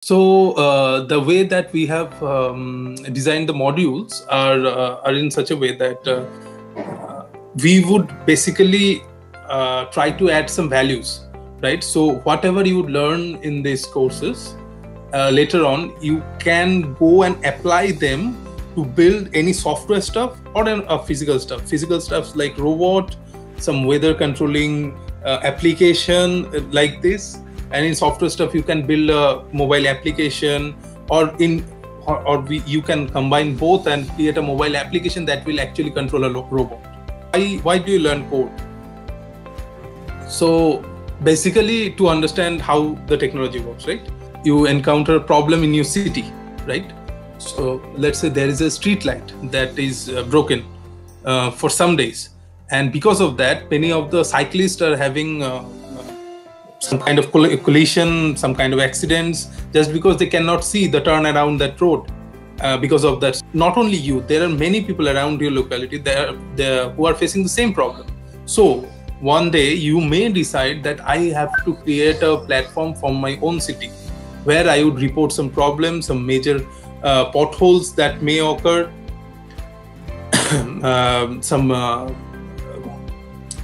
The way that we have designed the modules are in such a way that we would basically try to add some values, right? So whatever you would learn in these courses, later on you can go and apply them to build any software stuff or physical stuff. Physical stuff like robot, some weather controlling application like this. And in software stuff, you can build a mobile application, you can combine both and create a mobile application that will actually control a robot. Why do you learn code? So basically to understand how the technology works, right? You encounter a problem in your city, right? So let's say there is a street light that is broken for some days. And because of that, many of the cyclists are having some kind of collision, some kind of accidents, just because they cannot see the turn around that road. Because of that, not only you, there are many people around your locality who are facing the same problem. So one day you may decide that I have to create a platform from my own city where I would report some problems, some major potholes that may occur,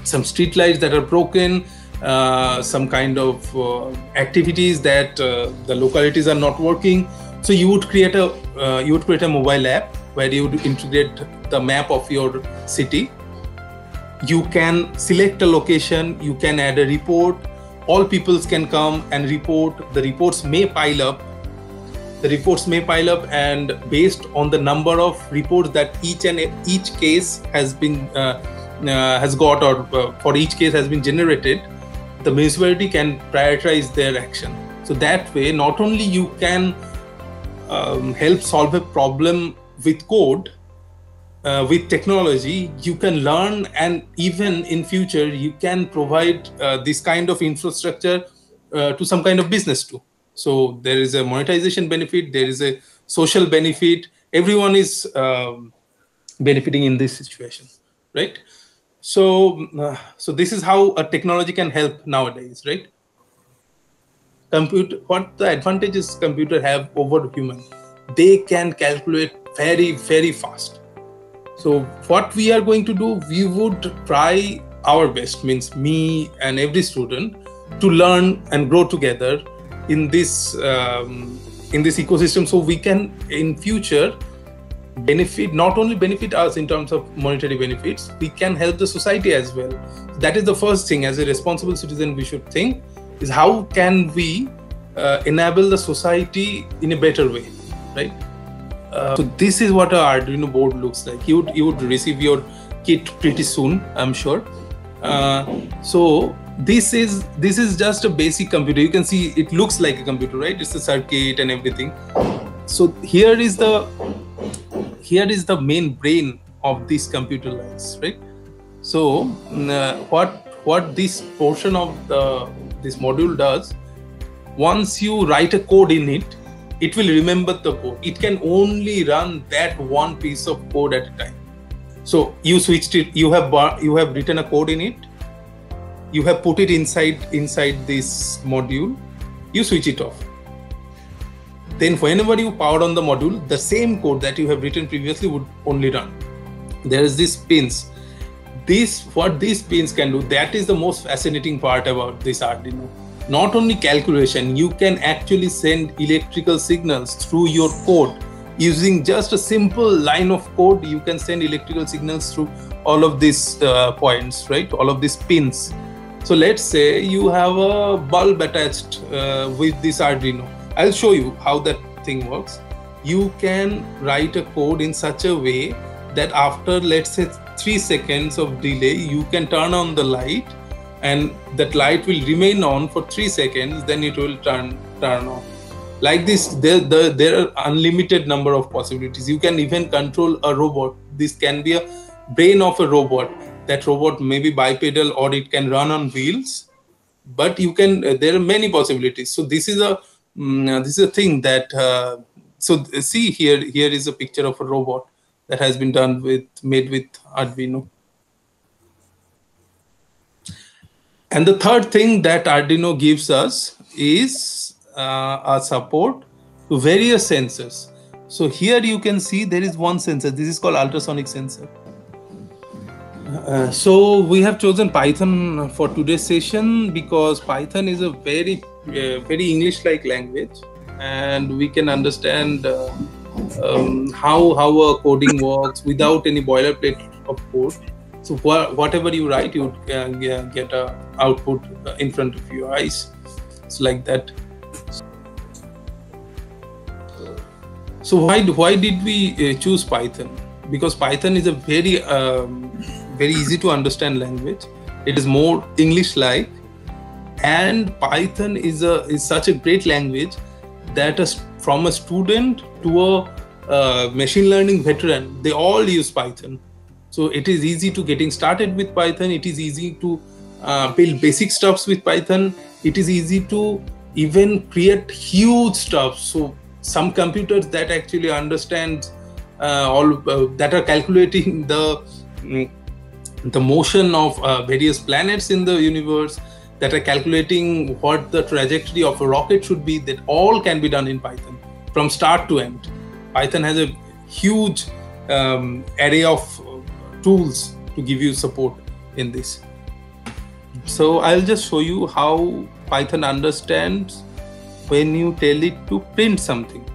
some street lights that are broken, some kind of activities that the localities are not working. So you would create a mobile app where you would integrate the map of your city. You can select a location, you can add a report, all peoples can come and report. The reports may pile up. And based on the number of reports that each case has been has got, or for each case has been generated, the municipality can prioritize their action. So that way, not only you can help solve a problem with code, with technology, you can learn, and even in future, you can provide this kind of infrastructure to some kind of business too. So there is a monetization benefit, there is a social benefit. Everyone is benefiting in this situation, right? So this is how a technology can help nowadays, right? What the advantages computer have over human? They can calculate very, very fast. So what we are going to do, we would try our best, means me and every student, to learn and grow together in this ecosystem, so we can in future not only benefit us in terms of monetary benefits, we can help the society as well. That is the first thing, as a responsible citizen we should think, is how can we enable the society in a better way, right? So this is what our Arduino board looks like. You would receive your kit pretty soon, I'm sure. So this is just a basic computer. You can see it looks like a computer, right? It's a circuit and everything. So here is the main brain of this computer lies, right? So what this portion of this module does, once you write a code in it, it will remember the code. It can only run that one piece of code at a time. So you switched it, you have written a code in it, you have put it inside this module, you switch it off. Then whenever you power on the module, the same code that you have written previously would only run. There is these pins. What these pins can do, that is the most fascinating part about this Arduino. Not only calculation, you can actually send electrical signals through your code. Using just a simple line of code, you can send electrical signals through all of these points, right? All of these pins. So let's say you have a bulb attached with this Arduino. I'll show you how that thing works. You can write a code in such a way that after, let's say, 3 seconds of delay, you can turn on the light, and that light will remain on for 3 seconds, then it will turn on. Like this, there are unlimited number of possibilities. You can even control a robot. This can be a brain of a robot. That robot may be bipedal, or it can run on wheels, but you can, there are many possibilities. So this is a thing that, so see here is a picture of a robot that has been made with Arduino. And the third thing that Arduino gives us is a support to various sensors. So here you can see there is one sensor. This is called ultrasonic sensor. So we have chosen Python for today's session because Python is a very English-like language, and we can understand how a coding works without any boilerplate of code. So whatever you write, you get a output in front of your eyes. It's like that. So why did we choose Python? Because Python is a very easy to understand language. It is more English-like, and Python is such a great language that from a student to a machine learning veteran, they all use Python. So it is easy to getting started with Python. It is easy to build basic stuffs with Python. It is easy to even create huge stuff. So some computers that actually understand that are calculating the motion of various planets in the universe, that are calculating what the trajectory of a rocket should be, that all can be done in Python from start to end. Python has a huge array of tools to give you support in this. So I'll just show you how Python understands when you tell it to print something.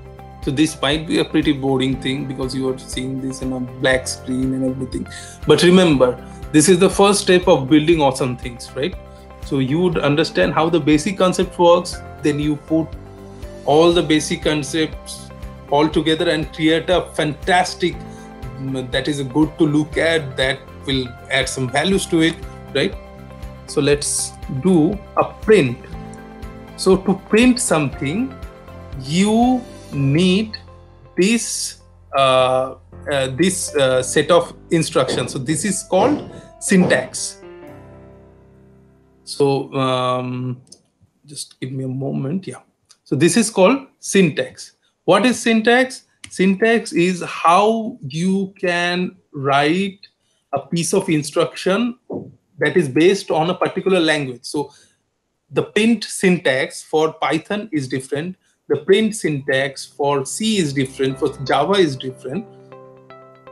So this might be a pretty boring thing because you are seeing this in a black screen and everything. But remember, this is the first step of building awesome things, right? So you would understand how the basic concept works, then you put all the basic concepts all together and create a fantastic that is good to look at, that will add some values to it, right? So let's do a print. So to print something, you need this set of instructions. So this is called syntax. So just give me a moment. Yeah. So this is called syntax. What is syntax? Syntax is how you can write a piece of instruction that is based on a particular language. So the print syntax for Python is different. The print syntax for C is different. For Java is different.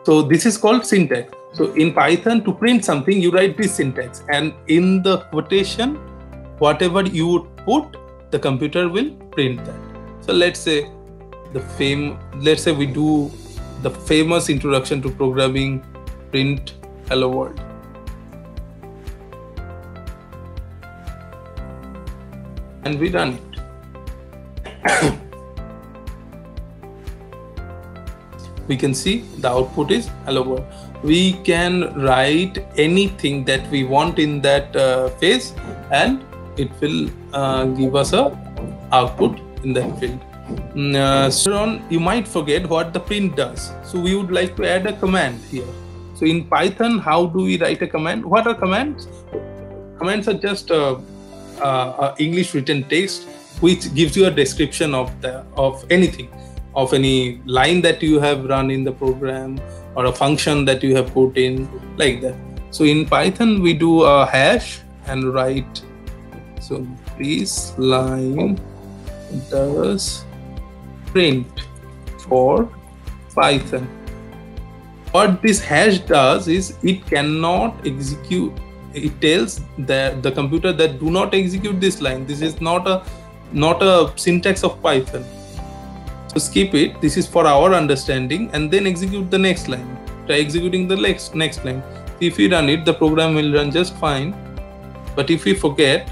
So this is called syntax. So in Python, to print something, you write this syntax, and in the quotation, whatever you would put, the computer will print that. So let's say we do the famous introduction to programming, print hello world. And we done it. We can see the output is hello world. We can write anything that we want in that phase, and it will give us a output in that field. So on, you might forget what the print does. So we would like to add a command here. So in Python, how do we write a command? What are commands? Commands are just English written text which gives you a description of anything, of any line that you have run in the program or a function that you have put in, like that. So in Python, we do a hash and write, so this line does print for Python. What this hash does is it cannot execute. It tells the computer that do not execute this line. This is not a syntax of Python. So skip it. This is for our understanding, and then execute the next line. Try executing the next line. If we run it, the program will run just fine. But if we forget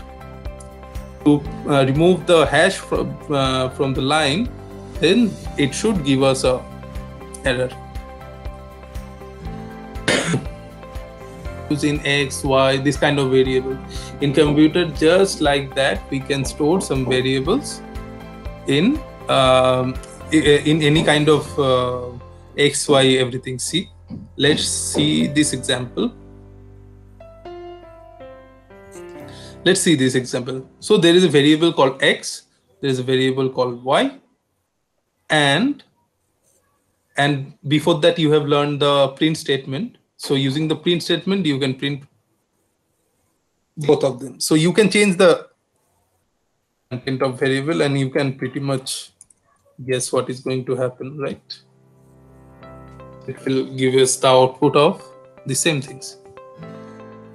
to remove the hash from the line, then it should give us a error. Using X, Y, this kind of variable. In computer, just like that, we can store some variables in any kind of X, Y, everything. See, let's see this example. Let's see this example. So there is a variable called X, there is a variable called Y, and before that you have learned the print statement. So using the print statement, you can print both of them. So you can change the content of variable, and you can pretty much guess what is going to happen, right? It will give us the output of the same things.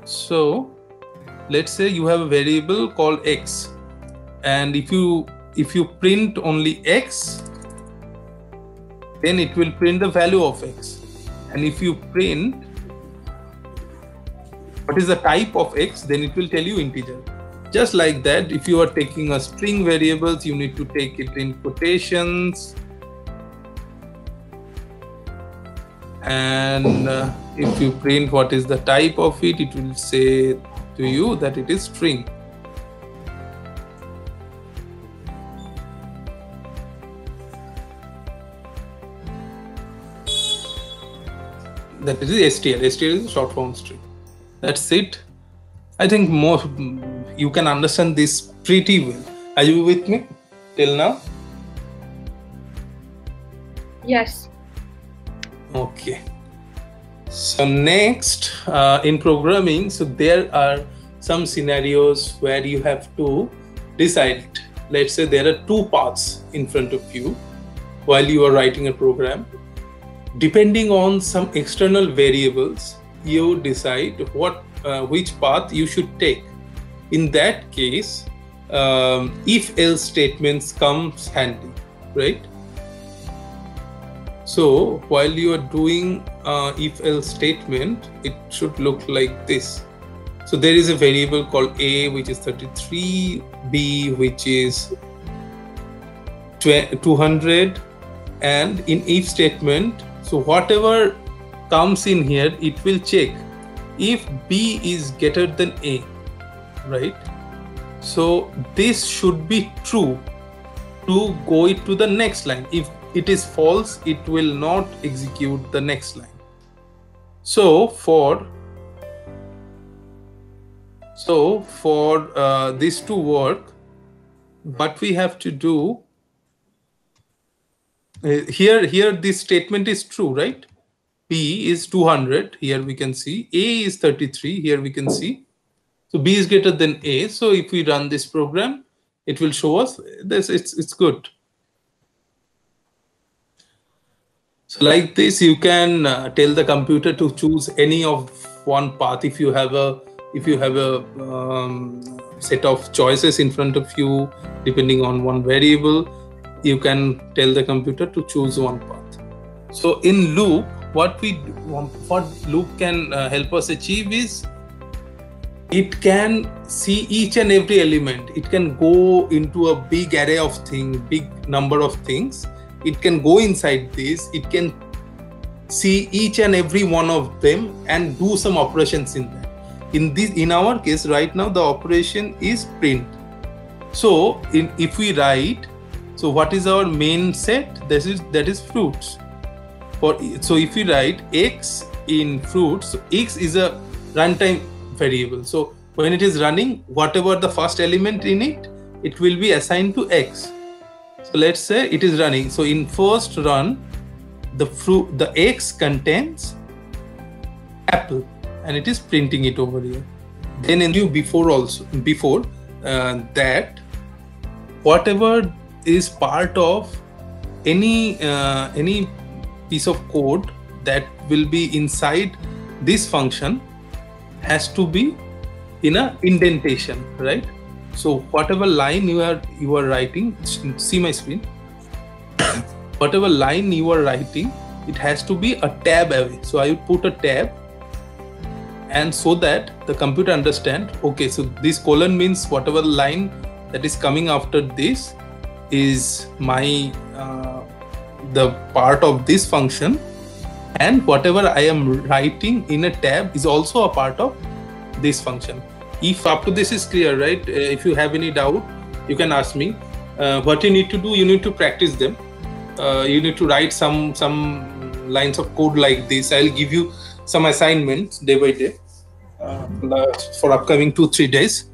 So let's say you have a variable called x, and if you print only x, then it will print the value of x. And if you print what is the type of x, then it will tell you integer. Just like that, if you are taking a string variables, you need to take it in quotations. And if you print what is the type of it, it will say to you that it is string. That is str. Str is a short form string. That's it. I think you can understand this pretty well. Are you with me till now? Yes. Okay. So next, in programming, so there are some scenarios where you have to decide. Let's say there are two paths in front of you while you are writing a program. Depending on some external variables, you decide which path you should take. In that case, if-else statements comes handy, right? So while you are doing if-else statement, it should look like this. So there is a variable called a, which is 33, b, which is 200, and in if statement, so whatever comes in here, it will check if b is greater than a, right? So this should be true to go it to the next line. If it is false, it will not execute the next line. So for this to work, what we have to do here this statement is true, right? B is 200, here we can see. A is 33, here we can see. So B is greater than A. So if we run this program, it will show us this. It's good. So like this, you can tell the computer to choose any of one path. If you have a set of choices in front of you, depending on one variable, you can tell the computer to choose one path. So in loop, what loop can help us achieve is, it can see each and every element. It can go into a big array of things, big number of things. It can go inside this. It can see each and every one of them and do some operations in that. In our case right now, the operation is print. So if we write, so what is our main set? That is fruits. So if we write x in fruits, so x is a runtime variable. So when it is running, whatever the first element in it, it will be assigned to x. So let's say it is running. So in first run, the x contains apple, and it is printing it over here. Then in you before that, whatever is part of any piece of code that will be inside this function has to be in a indentation, right? So whatever line you are writing, see my screen. Whatever line you are writing, it has to be a tab away. So I will put a tab, and so that the computer understand, okay, so this colon means whatever line that is coming after this is my the part of this function, and whatever I am writing in a tab is also a part of this function. If up to this is clear, right? If you have any doubt, you can ask me. What you need to do, you need to practice them. You need to write some lines of code like this. I'll give you some assignments day by day for upcoming 2-3 days.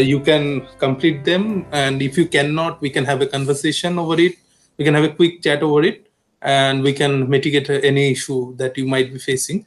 You can complete them, and if you cannot, we can have a conversation over it. We can have a quick chat over it, and we can mitigate any issue that you might be facing.